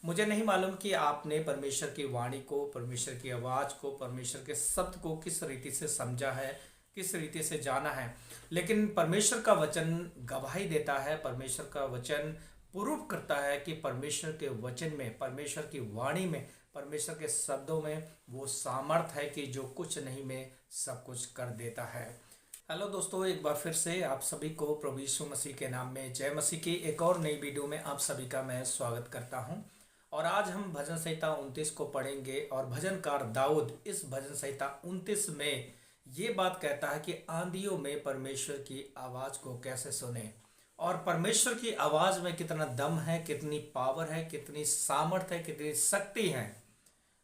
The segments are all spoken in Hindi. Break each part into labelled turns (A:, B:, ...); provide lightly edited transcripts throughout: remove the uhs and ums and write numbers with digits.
A: मुझे नहीं मालूम कि आपने परमेश्वर की वाणी को, परमेश्वर की आवाज़ को, परमेश्वर के शब्द को किस रीति से समझा है, किस रीति से जाना है। लेकिन परमेश्वर का वचन गवाही देता है, परमेश्वर का वचन प्रूव करता है कि परमेश्वर के वचन में, परमेश्वर की वाणी में, परमेश्वर के शब्दों में वो सामर्थ है कि जो कुछ नहीं में सब कुछ कर देता है। हेलो दोस्तों, एक बार फिर से आप सभी को प्रभु यीशु मसीह के नाम में जय मसीह की एक और नई वीडियो में आप सभी का मैं स्वागत करता हूं। और आज हम भजन संहिता 29 को पढ़ेंगे और भजनकार दाऊद इस भजन संहिता 29 में ये बात कहता है कि आंधियों में परमेश्वर की आवाज़ को कैसे सुने और परमेश्वर की आवाज़ में कितना दम है, कितनी पावर है, कितनी सामर्थ है, कितनी शक्ति है।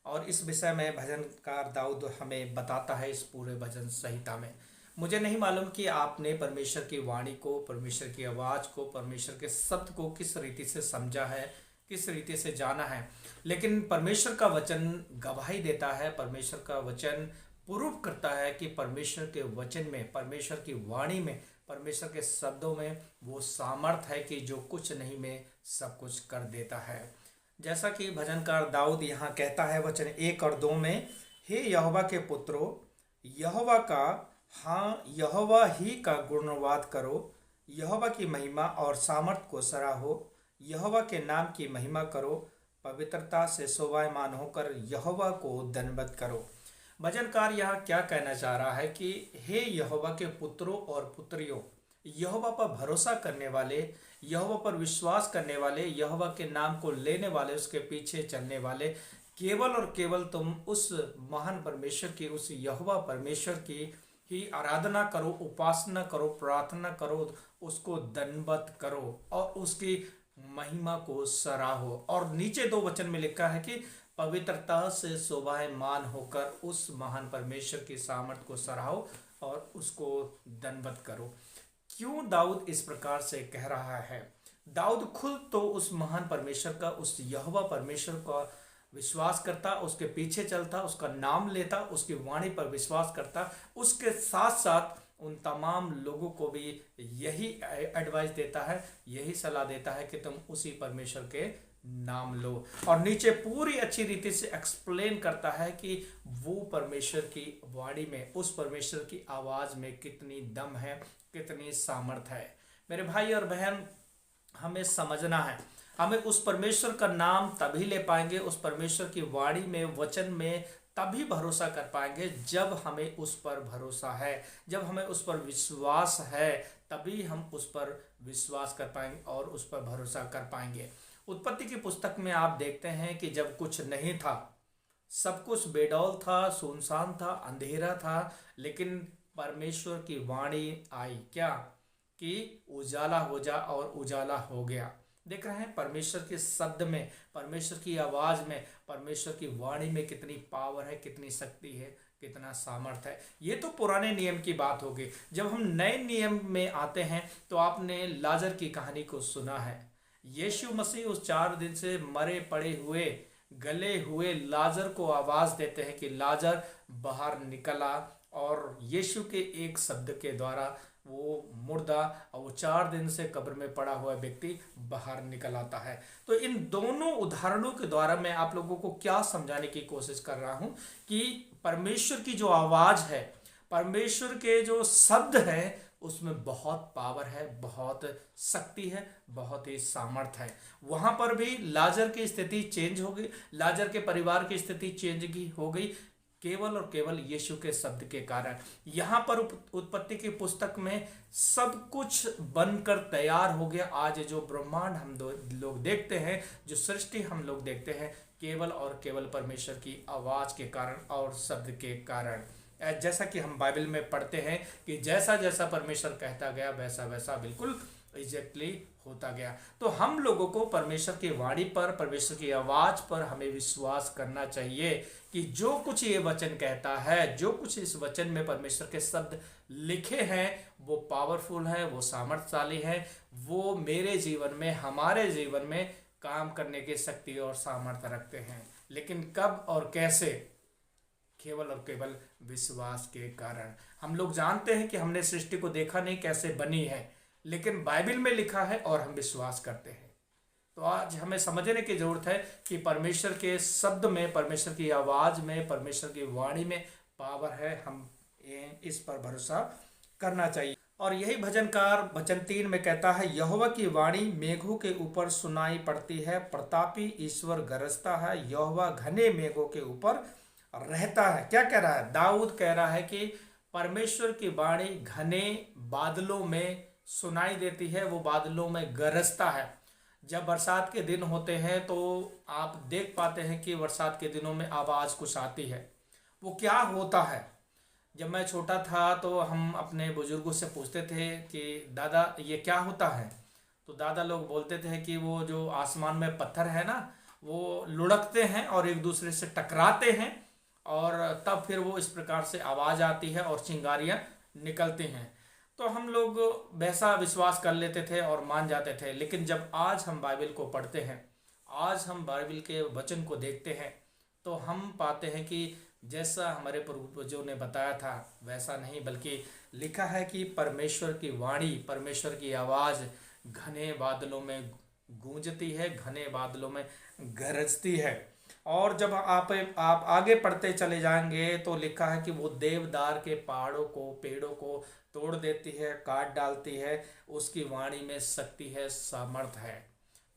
A: और इस विषय में भजनकार दाऊद हमें बताता है इस पूरे भजन संहिता में। मुझे नहीं मालूम कि आपने परमेश्वर की वाणी को, परमेश्वर की आवाज़ को, परमेश्वर के शब्द को किस रीति से समझा है, किस रीति से जाना है। लेकिन परमेश्वर का वचन गवाही देता है, परमेश्वर का वचन प्रूव करता है कि परमेश्वर के वचन में, परमेश्वर की वाणी में, परमेश्वर के शब्दों में वो सामर्थ है कि जो कुछ नहीं में सब कुछ कर देता है। जैसा कि भजनकार दाऊद यहाँ कहता है वचन 1 और 2 में, हे यहोवा के पुत्रों, यहोवा का, हाँ यहोवा ही का गुणवाद करो, यहोवा की महिमा और सामर्थ को सराहो, यहोवा के नाम की महिमा करो, पवित्रता से शोभायमान होकर यहोवा को दंडवत करो। भजनकार यहाँ क्या कहना चाह रहा है कि हे यहोवा के पुत्रों और पुत्रियों, यहोवा पर भरोसा करने वाले, यहोवा पर विश्वास करने वाले, यहोवा के नाम को लेने वाले, उसके पीछे चलने वाले, केवल और केवल तुम उस महान परमेश्वर की, उस यहोवा परमेश्वर की ही आराधना करो, उपासना करो, प्रार्थना करो, उसको दंडवत करो और उसकी महिमा को सराहो। और नीचे 2 वचन में लिखा है कि पवित्रता से शोभायमान होकर उस महान परमेश्वर की सामर्थ को सराहो और उसको दंडवत करो। क्यों दाऊद इस प्रकार से कह रहा है? दाऊद खुद तो उस महान परमेश्वर का, उस यहोवा परमेश्वर का विश्वास करता, उसके पीछे चलता, उसका नाम लेता, उसकी वाणी पर विश्वास करता, उसके साथ साथ उन तमाम लोगों को भी यही एडवाइस देता है, यही सलाह देता है कि तुम उसी परमेश्वर के नाम लो। और नीचे पूरी अच्छी रीति से एक्सप्लेन करता है कि वो परमेश्वर की वाणी में, उस परमेश्वर की आवाज़ में कितनी दम है, कितनी सामर्थ है। मेरे भाई और बहन, हमें समझना है, हमें उस परमेश्वर का नाम तभी ले पाएंगे, उस परमेश्वर की वाणी में, वचन में तभी भरोसा कर पाएंगे जब हमें उस पर भरोसा है, जब हमें उस पर विश्वास है, तभी हम उस पर विश्वास कर पाएंगे और उस पर भरोसा कर पाएंगे। उत्पत्ति की पुस्तक में आप देखते हैं कि जब कुछ नहीं था, सब कुछ बेडौल था, सुनसान था, अंधेरा था, लेकिन परमेश्वर की वाणी आई क्या कि उजाला हो जा, और उजाला हो गया। देख रहे हैं परमेश्वर के शब्द में, परमेश्वर की आवाज़ में, परमेश्वर की वाणी में कितनी पावर है, कितनी शक्ति है, कितना सामर्थ है। ये तो पुराने नियम की बात होगी। जब हम नए नियम में आते हैं तो आपने लाजर की कहानी को सुना है। यीशु मसीह उस 4 दिन से मरे पड़े हुए, गले हुए लाजर को आवाज़ देते हैं कि लाजर बाहर निकला, और यीशु के एक शब्द के द्वारा वो मुर्दा और वो 4 दिन से कब्र में पड़ा हुआ व्यक्ति बाहर निकल आता है। तो इन दोनों उदाहरणों के द्वारा मैं आप लोगों को क्या समझाने की कोशिश कर रहा हूं कि परमेश्वर की जो आवाज़ है, परमेश्वर के जो शब्द है, उसमें बहुत पावर है, बहुत शक्ति है, बहुत ही सामर्थ है। वहां पर भी लाजर की स्थिति चेंज हो गई, लाजर के परिवार की स्थिति चेंज हो गई, केवल और केवल यीशु के शब्द के कारण। यहाँ पर उत्पत्ति की पुस्तक में सब कुछ बनकर तैयार हो गया। आज जो ब्रह्मांड हम लोग देखते हैं, जो सृष्टि हम लोग देखते हैं, केवल और केवल परमेश्वर की आवाज़ के कारण और शब्द के कारण। जैसा कि हम बाइबल में पढ़ते हैं कि जैसा जैसा परमेश्वर कहता गया वैसा वैसा बिल्कुल एग्जैक्टली होता गया। तो हम लोगों को परमेश्वर की वाणी पर, परमेश्वर की आवाज़ पर हमें विश्वास करना चाहिए कि जो कुछ ये वचन कहता है, जो कुछ इस वचन में परमेश्वर के शब्द लिखे हैं, वो पावरफुल है, वो सामर्थ्यशाली है, वो मेरे जीवन में, हमारे जीवन में काम करने की शक्ति और सामर्थ्य रखते हैं। लेकिन कब और कैसे? केवल और केवल विश्वास के कारण। हम लोग जानते हैं कि हमने सृष्टि को देखा नहीं कैसे बनी है, लेकिन बाइबल में लिखा है और हम विश्वास करते हैं। तो आज हमें समझने की जरूरत है कि परमेश्वर के शब्द में, परमेश्वर की आवाज़ में, परमेश्वर की वाणी में पावर है। हम इस पर भरोसा करना चाहिए। और यही भजनकार वचन 3 में कहता है, यहोवा की वाणी मेघों के ऊपर सुनाई पड़ती है, प्रतापी ईश्वर गरजता है, यहोवा घने मेघों के ऊपर रहता है। क्या कह रहा है? दाऊद कह रहा है कि परमेश्वर की वाणी घने बादलों में सुनाई देती है, वो बादलों में गरजता है। जब बरसात के दिन होते हैं तो आप देख पाते हैं कि बरसात के दिनों में आवाज़ कुछ आती है। वो क्या होता है? जब मैं छोटा था तो हम अपने बुजुर्गों से पूछते थे कि दादा ये क्या होता है? तो दादा लोग बोलते थे कि वो जो आसमान में पत्थर है ना, वो लुढ़कते हैं और एक दूसरे से टकराते हैं, और तब फिर वो इस प्रकार से आवाज़ आती है और चिंगारियाँ निकलती हैं। तो हम लोग वैसा विश्वास कर लेते थे और मान जाते थे। लेकिन जब आज हम बाइबल को पढ़ते हैं, आज हम बाइबल के वचन को देखते हैं, तो हम पाते हैं कि जैसा हमारे पूर्वजों ने बताया था वैसा नहीं, बल्कि लिखा है कि परमेश्वर की वाणी, परमेश्वर की आवाज़ घने बादलों में गूंजती है, घने बादलों में गरजती है। और जब आप आगे पढ़ते चले जाएंगे तो लिखा है कि वो देवदार के पहाड़ों को, पेड़ों को तोड़ देती है, काट डालती है, उसकी वाणी में शक्ति है, सामर्थ है।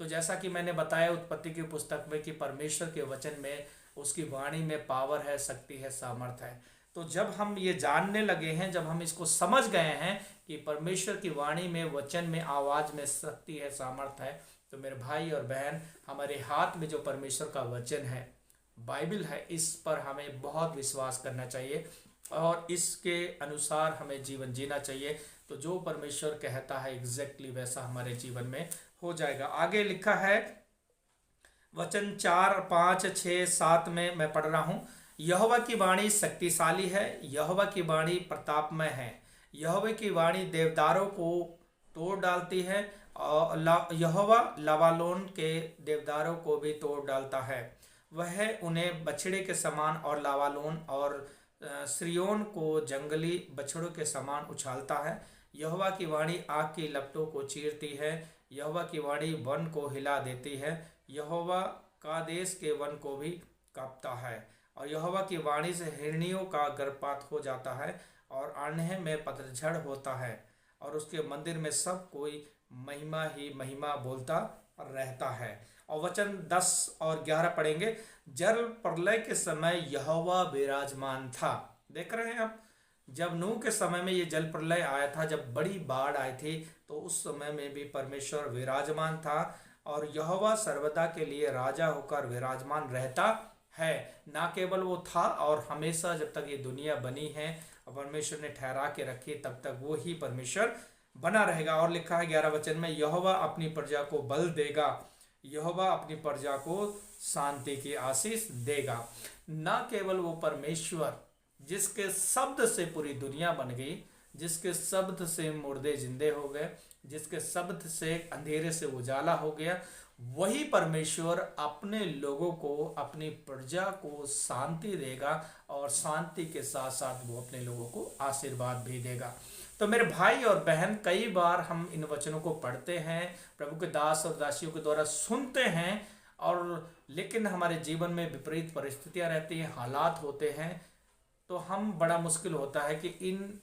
A: तो जैसा कि मैंने बताया उत्पत्ति की पुस्तक में कि परमेश्वर के वचन में, उसकी वाणी में पावर है, शक्ति है, सामर्थ है। तो जब हम ये जानने लगे हैं, जब हम इसको समझ गए हैं कि परमेश्वर की वाणी में, वचन में, आवाज़ में शक्ति है, सामर्थ है, तो मेरे भाई और बहन, हमारे हाथ में जो परमेश्वर का वचन है, बाइबल है, इस पर हमें बहुत विश्वास करना चाहिए और इसके अनुसार हमें जीवन जीना चाहिए। तो जो परमेश्वर कहता है एग्जैक्टली वैसा हमारे जीवन में हो जाएगा। आगे लिखा है वचन 4, 5, 6, 7 में मैं पढ़ रहा हूँ। यहोवा की वाणी शक्तिशाली है, यहोवा की वाणी प्रतापमय है, यहोवा की वाणी देवदारों को तोड़ डालती है, और यहोवा लबानोन के देवदारों को भी तोड़ डालता है। वह उन्हें बछड़े के समान और लावालोन और सिय्योन को जंगली बछड़ों के समान उछालता है। यहोवा की वाणी आग की लपटों को चीरती है, यहोवा की वाणी वन को हिला देती है, यहोवा का देश के वन को भी कांपता है, और यहोवा की वाणी से हिरनियों का गर्भपात हो जाता है और अरण्य में पतझड़ होता है, और उसके मंदिर में सब कोई महिमा ही महिमा बोलता रहता है। और वचन 10 और 11 पढ़ेंगे। जल प्रलय के समय यहोवा विराजमान था। देख रहे हैं आप, जब नूह के समय में ये जल प्रलय आया था, जब बड़ी बाढ़ आई थी, तो उस समय में भी परमेश्वर विराजमान था, और यहोवा सर्वदा के लिए राजा होकर विराजमान रहता है। ना केवल वो था, और हमेशा जब तक ये दुनिया बनी है और परमेश्वर ने ठहरा के रखी, तब तक वो ही परमेश्वर बना रहेगा। और लिखा है 11 वचन में, यहोवा अपनी प्रजा को बल देगा, यहोवा अपनी प्रजा को शांति की आशीष देगा। ना केवल वो परमेश्वर जिसके शब्द से पूरी दुनिया बन गई, जिसके शब्द से मुर्दे जिंदे हो गए, जिसके शब्द से अंधेरे से उजाला हो गया, वही परमेश्वर अपने लोगों को, अपनी प्रजा को शांति देगा, और शांति के साथ साथ वो अपने लोगों को आशीर्वाद भी देगा। तो मेरे भाई और बहन, कई बार हम इन वचनों को पढ़ते हैं, प्रभु के दास और दासियों के द्वारा सुनते हैं, और लेकिन हमारे जीवन में विपरीत परिस्थितियां रहती हैं, हालात होते हैं, तो हम बड़ा मुश्किल होता है कि इन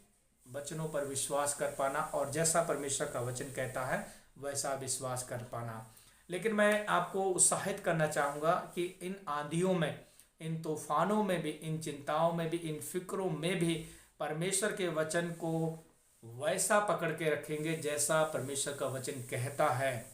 A: वचनों पर विश्वास कर पाना, और जैसा परमेश्वर का वचन कहता है वैसा विश्वास कर पाना। लेकिन मैं आपको उत्साहित करना चाहूँगा कि इन आंधियों में, इन तूफानों में भी, इन चिंताओं में भी, इन फिक्रों में भी परमेश्वर के वचन को वैसा पकड़ के रखेंगे जैसा परमेश्वर का वचन कहता है,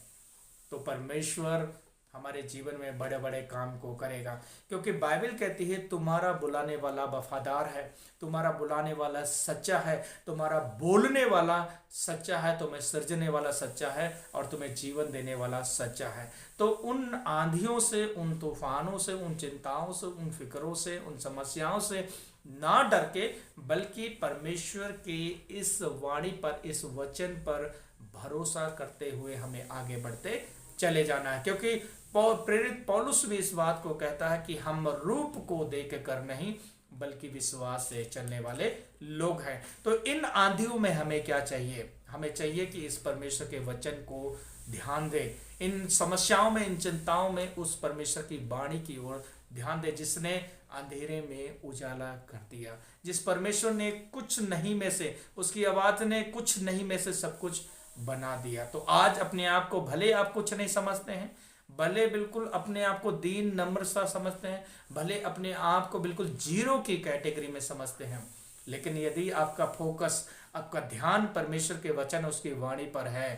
A: तो परमेश्वर हमारे जीवन में बड़े बड़े काम को करेगा। क्योंकि बाइबल कहती है तुम्हारा बुलाने वाला वफादार है, तुम्हारा बुलाने वाला सच्चा है, तुम्हारा बोलने वाला सच्चा है, तुम्हें सृजने वाला सच्चा है, और तुम्हें जीवन देने वाला सच्चा है। तो उन आंधियों से, उन तूफानों से, उन चिंताओं से, उन फिक्रों से, उन समस्याओं से ना डर के, बल्कि परमेश्वर की इस वाणी पर, इस वचन पर भरोसा करते हुए हमें आगे बढ़ते चले जाना है। क्योंकि प्रेरित पौलुस भी इस बात को कहता है कि हम रूप को देख कर नहीं, बल्कि विश्वास से चलने वाले लोग हैं। तो इन आंधियों में हमें क्या चाहिए? हमें चाहिए कि इस परमेश्वर के वचन को ध्यान दें, इन समस्याओं में, इन चिंताओं में उस परमेश्वर की वाणी की ओर ध्यान दे जिसने अंधेरे में उजाला कर दिया, जिस परमेश्वर ने कुछ नहीं में से, उसकी आवाज ने कुछ नहीं में से सब कुछ बना दिया। तो आज अपने आप को, भले आप कुछ नहीं समझते हैं, भले बिल्कुल अपने आप को दीन नम्र सा समझते हैं, भले अपने आप को बिल्कुल जीरो की कैटेगरी में समझते हैं, लेकिन यदि आपका फोकस, आपका ध्यान परमेश्वर के वचन, उसकी वाणी पर है,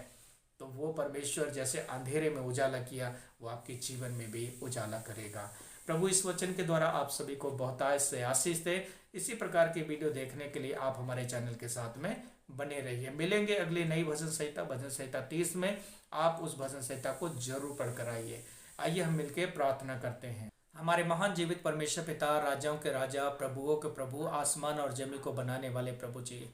A: तो वो परमेश्वर जैसे अंधेरे में उजाला किया, वो आपके जीवन में भी उजाला करेगा। प्रभु इस वचन के द्वारा आप सभी को बहुतायत से आशीष दे। इसी प्रकार की वीडियो देखने के लिए आप हमारे चैनल के साथ में बने रहिए। मिलेंगे अगली नई भजन संहिता, भजन संहिता 30 में। आप उस भजन संहिता को जरूर पढ़कर आइए। आइए हम मिलकर प्रार्थना करते हैं। हमारे महान जीवित परमेश्वर पिता, राजाओं के राजा, प्रभुओं के प्रभु, आसमान और जमीन को बनाने वाले प्रभु जी,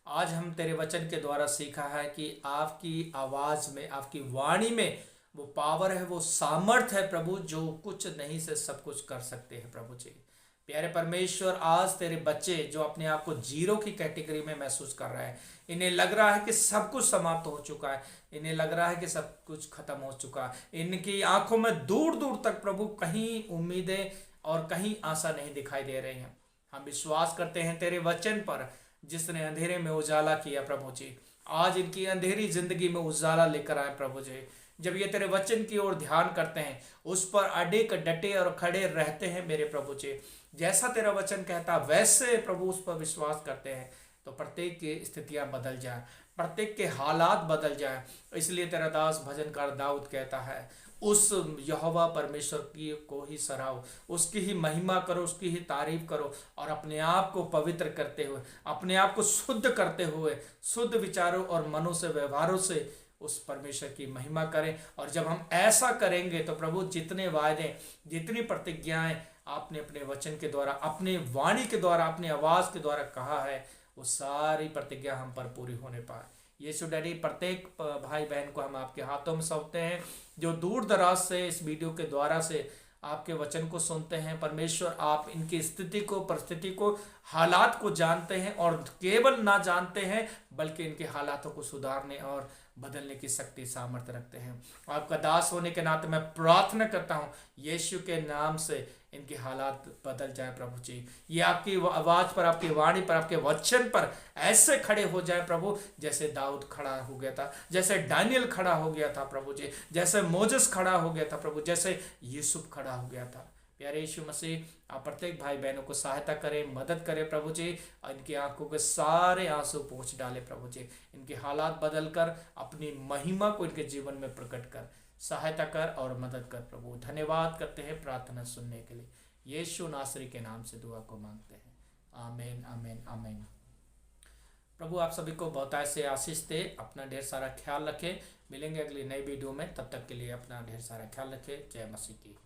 A: आज हम तेरे वचन के द्वारा सीखा है कि आपकी आवाज में, आपकी वाणी में वो पावर है, वो सामर्थ है प्रभु, जो कुछ नहीं से सब कुछ कर सकते हैं प्रभु जी। प्यारे परमेश्वर, आज तेरे बच्चे जो अपने आप को जीरो की कैटेगरी में महसूस कर रहे हैं, इन्हें लग रहा है कि सब कुछ समाप्त हो चुका है, इन्हें लग रहा है कि सब कुछ खत्म हो चुका है, इनकी आंखों में दूर दूर तक प्रभु कहीं उम्मीदें और कहीं आशा नहीं दिखाई दे रही हैं। हम विश्वास करते हैं तेरे वचन पर, जिसने अंधेरे में उजाला किया प्रभु जी। आज इनकी अंधेरी जिंदगी में उजाला लेकर आए प्रभु जी। जब ये तेरे वचन की ओर ध्यान करते हैं, उस पर अडिग डटे और खड़े रहते हैं मेरे प्रभु जी, जैसा तेरा वचन कहता वैसे प्रभु उस पर विश्वास करते हैं, तो प्रत्येक की स्थितियां बदल जाए, प्रत्येक के हालात बदल जाए। इसलिए तेरा दास भजनकार दाऊद कहता है, उस यहोवा परमेश्वर की को ही सराहो, उसकी ही महिमा करो, उसकी ही तारीफ करो, और अपने आप को पवित्र करते हुए, अपने आप को शुद्ध करते हुए, शुद्ध विचारों और मनों से, व्यवहारों से उस परमेश्वर की महिमा करें। और जब हम ऐसा करेंगे तो प्रभु जितने वायदे, जितनी प्रतिज्ञाएं आपने अपने वचन के द्वारा, अपने वाणी के द्वारा, अपनी आवाज के द्वारा कहा है, वो सारी प्रतिज्ञा हम पर पूरी होने पाए। यीशु डैडी, प्रत्येक भाई बहन को हम आपके हाथों में सौंपते हैं, जो दूर दराज से इस वीडियो के द्वारा से आपके वचन को सुनते हैं। परमेश्वर, आप इनकी स्थिति को, परिस्थिति को, हालात को जानते हैं, और केवल ना जानते हैं बल्कि इनके हालातों को सुधारने और बदलने की शक्ति, सामर्थ्य रखते हैं। आपका दास होने के नाते मैं प्रार्थना करता हूँ, यीशु के नाम से इनके हालात बदल जाए प्रभु जी। ये आपकी आवाज पर, आपकी वाणी पर, आपके वचन पर ऐसे खड़े हो जाए प्रभु, जैसे दाऊद खड़ा हो गया था, जैसे दानियल खड़ा हो गया था प्रभु जी, जैसे मोजेस खड़ा हो गया था प्रभु, जैसे यूसुफ खड़ा हो गया था। प्यारे यीशु मसीह, आप प्रत्येक भाई बहनों को सहायता करें, मदद करें प्रभु जी। इनकी आंखों के सारे आंसू पोंछ डाले प्रभु जी। इनके हालात बदल कर अपनी महिमा को इनके जीवन में प्रकट कर, सहायता कर और मदद कर प्रभु। धन्यवाद करते हैं प्रार्थना सुनने के लिए। यीशु नासरी के नाम से दुआ को मांगते हैं। आमीन, आमीन, आमीन। प्रभु आप सभी को बहुतायत से आशीष दे। अपना ढेर सारा ख्याल रखें। मिलेंगे अगली नई वीडियो में, तब तक के लिए अपना ढेर सारा ख्याल रखें। जय मसीह की।